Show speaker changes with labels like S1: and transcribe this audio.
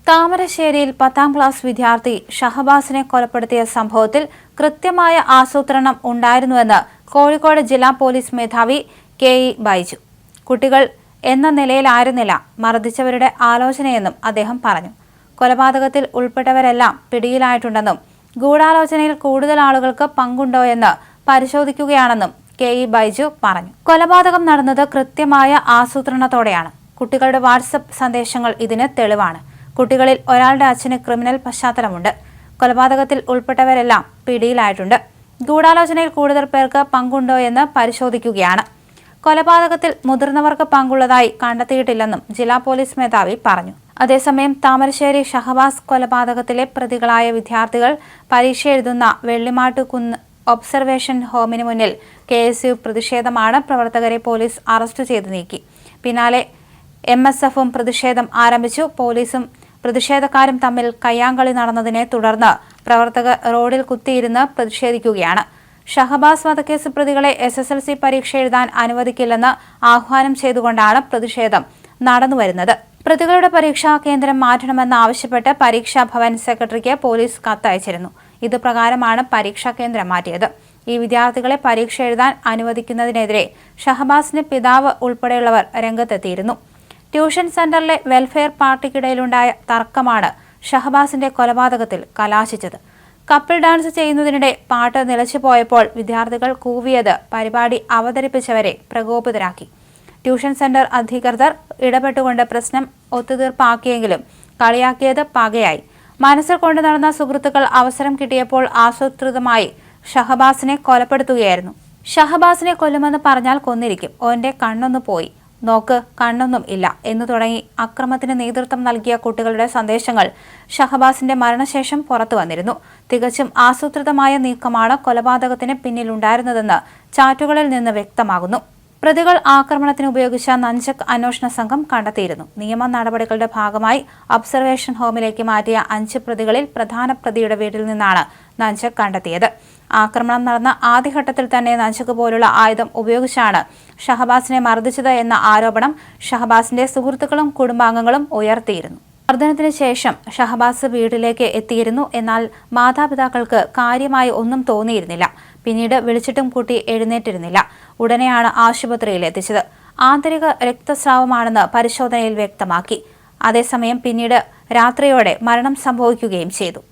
S1: താമരശ്ശേരിയിൽ 10ാം ക്ലാസ് വിദ്യാർത്ഥി ഷഹബാസിനെ കൊലപ്പെടുത്തിയ സംഭവത്തിൽ കൃത്യമായ ആസൂത്രണം ഉണ്ടായിരുന്നുവെന്ന് കോഴിക്കോട് ജില്ലാ പോലീസ് മേധാവി കെ.ഇ. ബൈജു. കുട്ടികൾ എന്ന നിലയിലായിരുന്നില്ല മർദ്ദിച്ചവരുടെ ആലോചനയെന്നും അദ്ദേഹം പറഞ്ഞു. കൊലപാതകത്തിൽ ഉൾപ്പെട്ടവരെല്ലാം പിടിയിലായിട്ടുണ്ടെന്നും ഗൂഢാലോചനയിൽ കൂടുതൽ ആളുകൾക്ക് പങ്കുണ്ടോയെന്ന് പരിശോധിക്കുകയാണെന്നും കെ.ഇ. ബൈജു പറഞ്ഞു. കൊലപാതകം നടന്നത് കൃത്യമായ ആസൂത്രണത്തോടെയാണ്. കുട്ടികളുടെ വാട്സപ്പ് സന്ദേശങ്ങൾ ഇതിന് തെളിവാണ്. കുട്ടികളിൽ ഒരാളുടെ അച്ഛന് ക്രിമിനൽ പശ്ചാത്തലമുണ്ട്. കൊലപാതകത്തിൽ ഉൾപ്പെട്ടവരെല്ലാം പിടിയിലായിട്ടുണ്ട്. ഗൂഢാലോചനയിൽ കൂടുതൽ പേർക്ക് പങ്കുണ്ടോ എന്ന് പരിശോധിക്കുകയാണ്. കൊലപാതകത്തിൽ മുതിർന്നവർക്ക് പങ്കുള്ളതായി കണ്ടെത്തിയിട്ടില്ലെന്നും ജില്ലാ പോലീസ് മേധാവി പറഞ്ഞു. അതേസമയം താമരശ്ശേരി ഷഹബാസ് കൊലപാതകത്തിലെ പ്രതികളായ വിദ്യാർത്ഥികൾ പരീക്ഷ എഴുതുന്ന വെള്ളിമാട്ടുകുന്ന് ഒബ്സർവേഷൻ ഹോമിന് മുന്നിൽ KSU പ്രതിഷേധമാണ്. പ്രവർത്തകരെ പോലീസ് അറസ്റ്റ് ചെയ്ത് നീക്കി. പിന്നാലെ MSFും പ്രതിഷേധം ആരംഭിച്ചു. പോലീസും പ്രതിഷേധക്കാരും തമ്മിൽ കയ്യാങ്കളി നടന്നതിനെ തുടർന്ന് പ്രവർത്തകർ റോഡിൽ കുത്തിയിരുന്ന് പ്രതിഷേധിക്കുകയാണ്. ഷഹബാസ് വധക്കേസ് പ്രതികളെ SSLC പരീക്ഷ എഴുതാൻ അനുവദിക്കില്ലെന്ന് ആഹ്വാനം ചെയ്തുകൊണ്ടാണ് പ്രതിഷേധം നടന്നുവരുന്നത്. പ്രതികളുടെ പരീക്ഷാ കേന്ദ്രം മാറ്റണമെന്നാവശ്യപ്പെട്ട് പരീക്ഷാ ഭവൻ സെക്രട്ടറിക്ക് പോലീസ് കത്തയച്ചിരുന്നു. ഇത് പ്രകാരമാണ് പരീക്ഷാ കേന്ദ്രം മാറ്റിയത്. ഈ വിദ്യാർത്ഥികളെ പരീക്ഷ എഴുതാൻ അനുവദിക്കുന്നതിനെതിരെ ഷഹബാസിന്റെ പിതാവ് ഉൾപ്പെടെയുള്ളവർ രംഗത്തെത്തിയിരുന്നു. ട്യൂഷൻ സെന്ററിലെ വെൽഫെയർ പാർട്ടിക്കിടയിലുണ്ടായ തർക്കമാണ് ഷഹബാസിന്റെ കൊലപാതകത്തിൽ കലാശിച്ചത്. കപ്പിൾ ഡാൻസ് ചെയ്യുന്നതിനിടെ പാട്ട് നിലച്ചുപോയപ്പോൾ വിദ്യാർത്ഥികൾ കൂവിയത് പരിപാടി അവതരിപ്പിച്ചവരെ പ്രകോപിതരാക്കി. ട്യൂഷൻ സെന്റർ അധികൃതർ ഇടപെട്ടുകൊണ്ട് പ്രശ്നം ഒത്തുതീർപ്പാക്കിയെങ്കിലും കളിയാക്കിയത് പകയായി. മനസ്സിൽ കൊണ്ടു നടന്ന സുഹൃത്തുക്കൾ അവസരം കിട്ടിയപ്പോൾ ആസൂത്രിതമായി ഷഹബാസിനെ കൊലപ്പെടുത്തുകയായിരുന്നു. ഷഹബാസിനെ കൊല്ലുമെന്ന് പറഞ്ഞാൽ കൊന്നിരിക്കും, ഓന്റെ കണ്ണൊന്നു പോയി നോക്ക്, കണ്ണൊന്നും ഇല്ല എന്നു തുടങ്ങി അക്രമത്തിന് നേതൃത്വം നൽകിയ കുട്ടികളുടെ സന്ദേശങ്ങൾ ഷഹബാസിന്റെ മരണശേഷം പുറത്തു വന്നിരുന്നു. തികച്ചും ആസൂത്രിതമായ നീക്കമാണ് കൊലപാതകത്തിന് പിന്നിലുണ്ടായിരുന്നതെന്ന് ചാറ്റുകളിൽ നിന്ന് വ്യക്തമാകുന്നു. പ്രതികൾ ആക്രമണത്തിന് ഉപയോഗിച്ച നഞ്ചക് അന്വേഷണ സംഘം കണ്ടെത്തിയിരുന്നു. നിയമ നടപടികളുടെ ഭാഗമായി ഒബ്സർവേഷൻ ഹോമിലേക്ക് മാറ്റിയ 5 പ്രതികളിൽ പ്രധാന പ്രതിയുടെ വീട്ടിൽ നിന്നാണ് നഞ്ചക് കണ്ടെത്തിയത്. ആക്രമണം നടന്ന ആദ്യഘട്ടത്തിൽ തന്നെ നഞ്ചക് പോലുള്ള ആയുധം ഉപയോഗിച്ചാണ് ഷഹബാസിനെ മർദ്ദിച്ചത് എന്ന ആരോപണം ഷഹബാസിന്റെ സുഹൃത്തുക്കളും കുടുംബാംഗങ്ങളും ഉയർത്തിയിരുന്നു. മർദ്ദനത്തിന് ശേഷം ഷഹബാസ് വീട്ടിലേക്ക് എത്തിയിരുന്നു. എന്നാൽ മാതാപിതാക്കൾക്ക് കാര്യമായി ഒന്നും തോന്നിയിരുന്നില്ല. പിന്നീട് വിളിച്ചിട്ടും കുട്ടി എഴുന്നേറ്റിരുന്നില്ല. ഉടനെയാണ് ആശുപത്രിയിൽ എത്തിച്ചത്. ആന്തരിക രക്തസ്രാവമാണെന്ന് പരിശോധനയിൽ വ്യക്തമാക്കി. അതേസമയം പിന്നീട് രാത്രിയോടെ മരണം സംഭവിക്കുകയും ചെയ്തു.